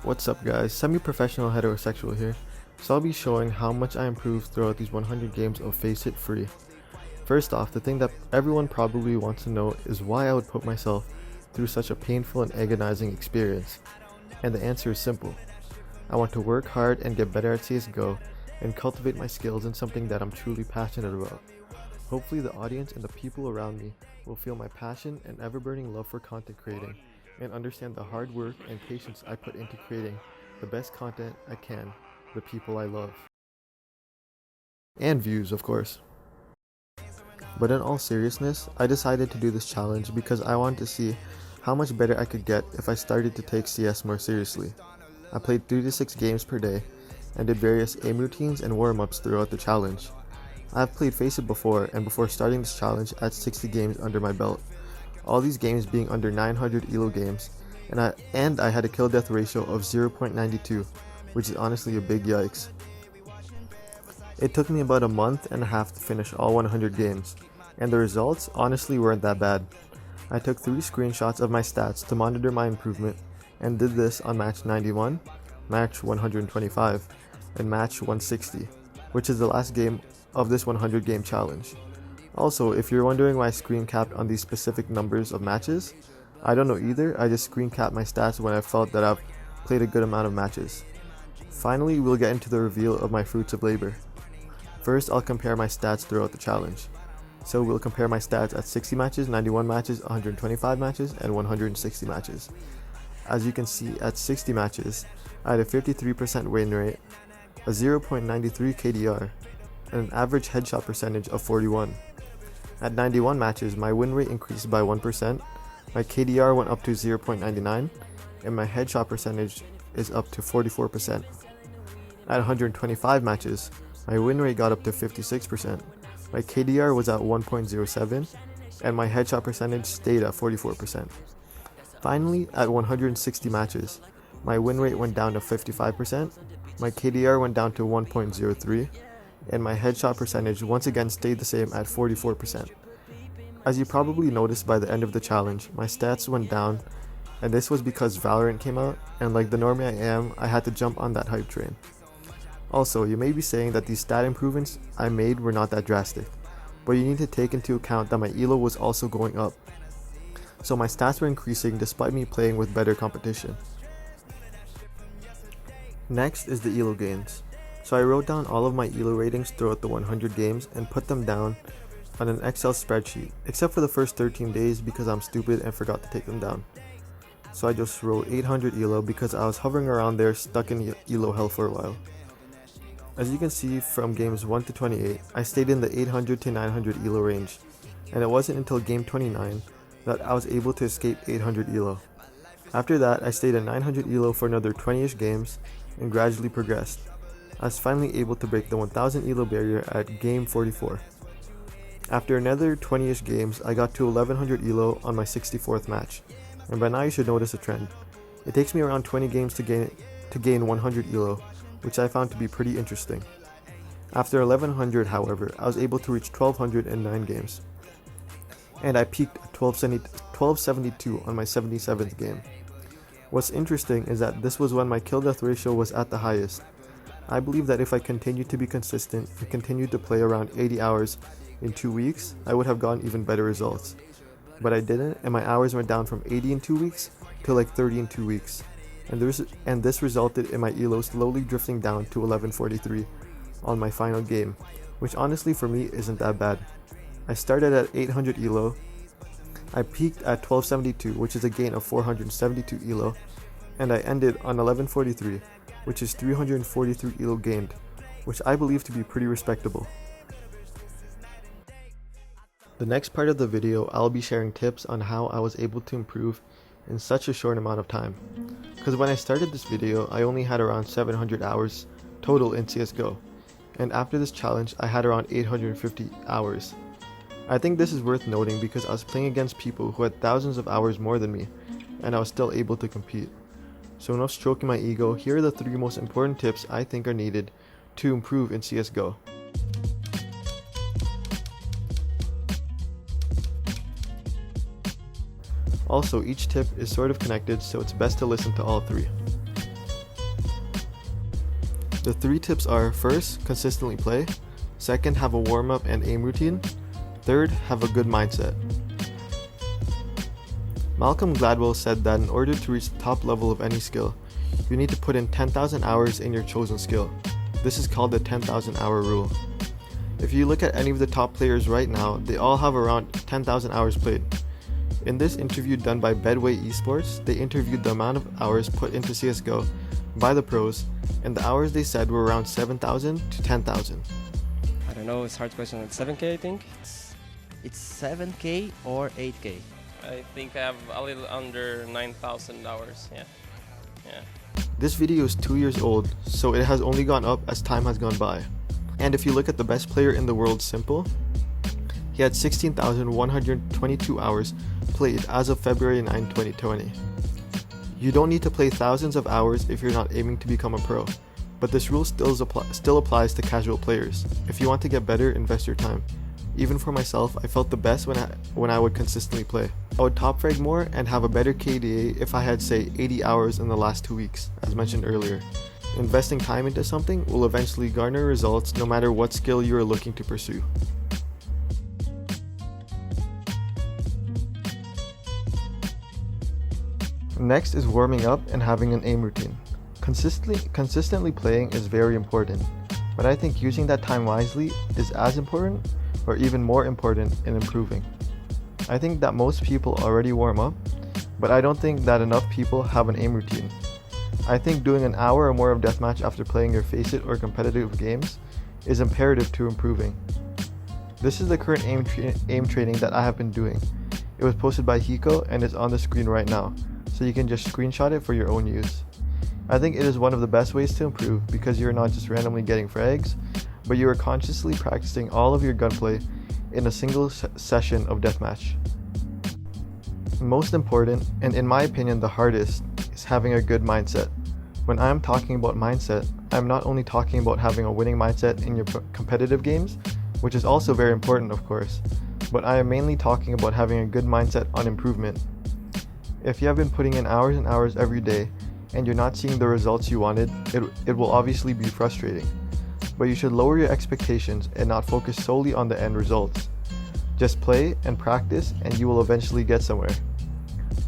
What's up guys, semi-professional heterosexual here. So I'll be showing how much I improved throughout these 100 games of Faceit free. First off, the thing that everyone probably wants to know is why I would put myself through such a painful and agonizing experience. And the answer is simple. I want to work hard and get better at CSGO and cultivate my skills in something that I'm truly passionate about. Hopefully the audience and the people around me will feel my passion and ever-burning love for content creating and understand the hard work and patience I put into creating the best content I can, the people I love. And views, of course. But in all seriousness, I decided to do this challenge because I wanted to see how much better I could get if I started to take CS more seriously. I played 3 to 6 games per day and did various aim routines and warm-ups throughout the challenge. I've played Faceit before, and before starting this challenge I had 60 games under my belt. All these games being under 900 elo games, and I had a kill death ratio of 0.92, which is honestly a big yikes. It took me about a month and a half to finish all 100 games, and the results honestly weren't that bad. I took 3 screenshots of my stats to monitor my improvement, and did this on match 91, match 125, and match 160, which is the last game of this 100 game challenge. Also, if you're wondering why I screen capped on these specific numbers of matches, I don't know either. I just screen capped my stats when I felt that I've played a good amount of matches. Finally, we'll get into the reveal of my fruits of labor. First, I'll compare my stats throughout the challenge. So we'll compare my stats at 60 matches, 91 matches, 125 matches, and 160 matches. As you can see, at 60 matches, I had a 53% win rate, a 0.93 KDR, and an average headshot percentage of 41. At 91 matches, my win rate increased by 1%, my KDR went up to 0.99, and my headshot percentage is up to 44%. At 125 matches, my win rate got up to 56%, my KDR was at 1.07, and my headshot percentage stayed at 44%. Finally, at 160 matches, my win rate went down to 55%, my KDR went down to 1.03, and my headshot percentage once again stayed the same at 44%. As you probably noticed by the end of the challenge, my stats went down, and this was because Valorant came out, and like the normie I am, I had to jump on that hype train. Also, you may be saying that these stat improvements I made were not that drastic, but you need to take into account that my elo was also going up. So my stats were increasing despite me playing with better competition. Next is the elo gains. So I wrote down all of my elo ratings throughout the 100 games and put them down on an Excel spreadsheet, except for the first 13 days because I'm stupid and forgot to take them down. So I just wrote 800 elo because I was hovering around there stuck in elo hell for a while. As you can see from games 1 to 28, I stayed in the 800 to 900 elo range, and it wasn't until game 29 that I was able to escape 800 elo. After that, I stayed at 900 elo for another 20ish games and gradually progressed. I was finally able to break the 1000 elo barrier at game 44. After another 20ish games, I got to 1100 elo on my 64th match, and by now you should notice a trend. It takes me around 20 games to gain 100 elo, which I found to be pretty interesting. After 1100, however, I was able to reach 1200 in 9 games, and I peaked at 1272 on my 77th game. What's interesting is that this was when my kill death ratio was at the highest. I believe that if I continued to be consistent and continued to play around 80 hours in 2 weeks, I would have gotten even better results. But I didn't, and my hours went down from 80 in 2 weeks to like 30 in 2 weeks. And this resulted in my elo slowly drifting down to 1143 on my final game, which honestly for me isn't that bad. I started at 800 elo, I peaked at 1272, which is a gain of 472 elo, and I ended on 1143, which is 343 elo gained, which I believe to be pretty respectable. The next part of the video, I'll be sharing tips on how I was able to improve in such a short amount of time. Because when I started this video, I only had around 700 hours total in CSGO, and after this challenge, I had around 850 hours. I think this is worth noting because I was playing against people who had thousands of hours more than me, and I was still able to compete. So enough stroking my ego, here are the 3 most important tips I think are needed to improve in CSGO. Also, each tip is sort of connected, so it's best to listen to all three. The 3 tips are: first, consistently play; second, have a warm-up and aim routine; third, have a good mindset. Malcolm Gladwell said that in order to reach the top level of any skill, you need to put in 10,000 hours in your chosen skill. This is called the 10,000 hour rule. If you look at any of the top players right now, they all have around 10,000 hours played. In this interview done by Bedway Esports, they interviewed the amount of hours put into CSGO by the pros, and the hours they said were around 7,000 to 10,000. I don't know, it's a hard question. It's 7K, I think. It's 7K or 8K? I think I have a little under 9,000 hours, yeah. This video is 2 years old, so it has only gone up as time has gone by. And if you look at the best player in the world, Simple, he had 16,122 hours played as of February 9, 2020. You don't need to play thousands of hours if you're not aiming to become a pro, but this rule still applies to casual players. If you want to get better, invest your time. Even for myself, I felt the best when I would consistently play. I would top frag more and have a better KDA if I had, say, 80 hours in the last 2 weeks, as mentioned earlier. Investing time into something will eventually garner results no matter what skill you are looking to pursue. Next is warming up and having an aim routine. Consistently playing is very important, but I think using that time wisely is as important or even more important in improving. I think that most people already warm up, but I don't think that enough people have an aim routine. I think doing an hour or more of deathmatch after playing your Faceit or competitive games is imperative to improving. This is the current aim training that I have been doing. It was posted by Hiko and is on the screen right now, so you can just screenshot it for your own use. I think it is one of the best ways to improve because you're not just randomly getting frags, but you are consciously practicing all of your gunplay in a single session of deathmatch. Most important, and in my opinion the hardest, is having a good mindset. When I am talking about mindset, I'm not only talking about having a winning mindset in your competitive games, which is also very important of course, but I am mainly talking about having a good mindset on improvement. If you have been putting in hours and hours every day and you're not seeing the results you wanted, it will obviously be frustrating. But you should lower your expectations and not focus solely on the end results. Just play and practice and you will eventually get somewhere.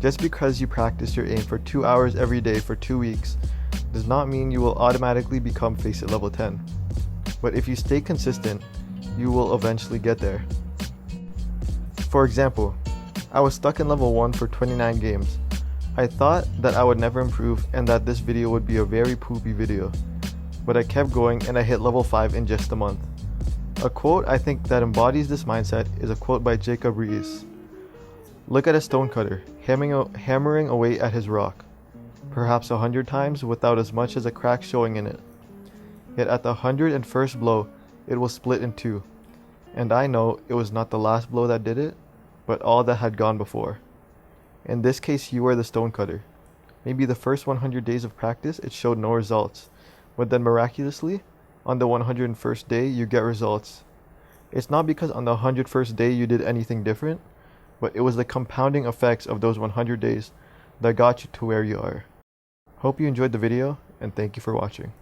Just because you practice your aim for 2 hours every day for 2 weeks does not mean you will automatically become Faceit level 10. But if you stay consistent, you will eventually get there. For example, I was stuck in level 1 for 29 games. I thought that I would never improve and that this video would be a very poopy video. But I kept going and I hit level 5 in just a month. A quote I think that embodies this mindset is a quote by Jacob Rees. Look at a stonecutter hammering away at his rock, perhaps 100 times without as much as a crack showing in it. Yet at the 101st blow, it will split in two. And I know it was not the last blow that did it, but all that had gone before. In this case, you are the stonecutter. Maybe the first 100 days of practice it showed no results, but then miraculously, on the 101st day you get results. It's not because on the 101st day you did anything different, but it was the compounding effects of those 100 days that got you to where you are. Hope you enjoyed the video, and thank you for watching.